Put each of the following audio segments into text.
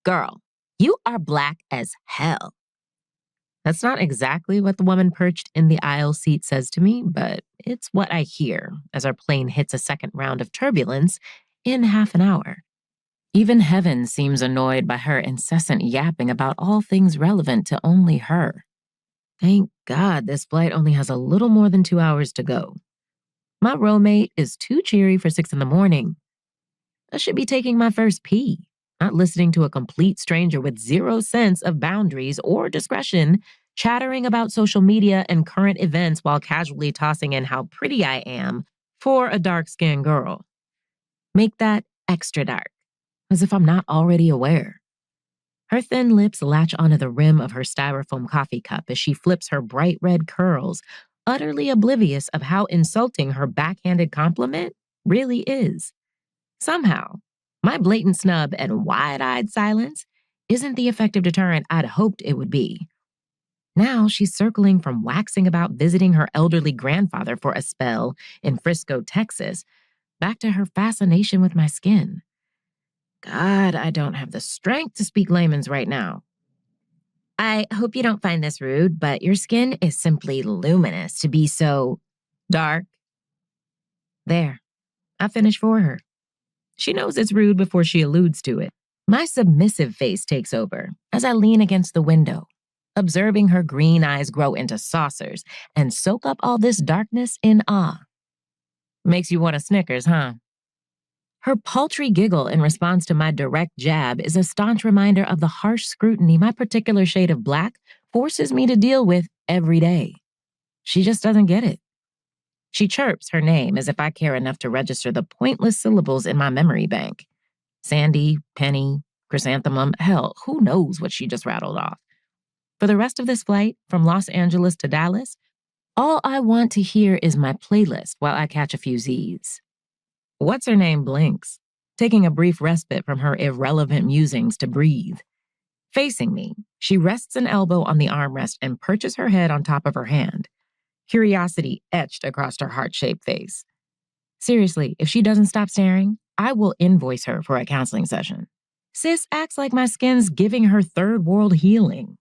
Girl, you are black as hell. That's not exactly what the woman perched in the aisle seat says to me, but it's what I hear as our plane hits a second round of turbulence in half an hour. Even heaven seems annoyed by her incessant yapping about all things relevant to only her. Thank God this flight only has a little more than 2 hours to go. My roommate is too cheery for 6 in the morning. I should be taking my first pee, not listening to a complete stranger with zero sense of boundaries or discretion chattering about social media and current events while casually tossing in how pretty I am for a dark-skinned girl. Make that extra dark, as if I'm not already aware. Her thin lips latch onto the rim of her styrofoam coffee cup as she flips her bright red curls, utterly oblivious of how insulting her backhanded compliment really is. Somehow, my blatant snub and wide-eyed silence isn't the effective deterrent I'd hoped it would be. Now she's circling from waxing about visiting her elderly grandfather for a spell in Frisco, Texas, back to her fascination with my skin. God, I don't have the strength to speak layman's right now. I hope you don't find this rude, but your skin is simply luminous to be so dark. There, I finished for her. She knows it's rude before she alludes to it. My submissive face takes over as I lean against the window, observing her green eyes grow into saucers and soak up all this darkness in awe. Makes you want a Snickers, huh? Her paltry giggle in response to my direct jab is a staunch reminder of the harsh scrutiny my particular shade of black forces me to deal with every day. She just doesn't get it. She chirps her name as if I care enough to register the pointless syllables in my memory bank. Sandy, Penny, Chrysanthemum, hell, who knows what she just rattled off. For the rest of this flight, from Los Angeles to Dallas, all I want to hear is my playlist while I catch a few Z's. What's-her-name blinks, taking a brief respite from her irrelevant musings to breathe. Facing me, she rests an elbow on the armrest and perches her head on top of her hand, curiosity etched across her heart-shaped face. Seriously, if she doesn't stop staring, I will invoice her for a counseling session. Sis acts like my skin's giving her third world healing.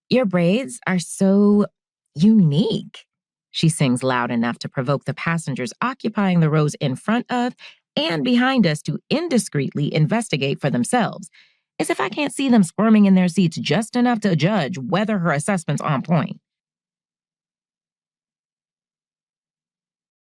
Your braids are so unique, she sings loud enough to provoke the passengers occupying the rows in front of and behind us to indiscreetly investigate for themselves, as if I can't see them squirming in their seats just enough to judge whether her assessment's on point.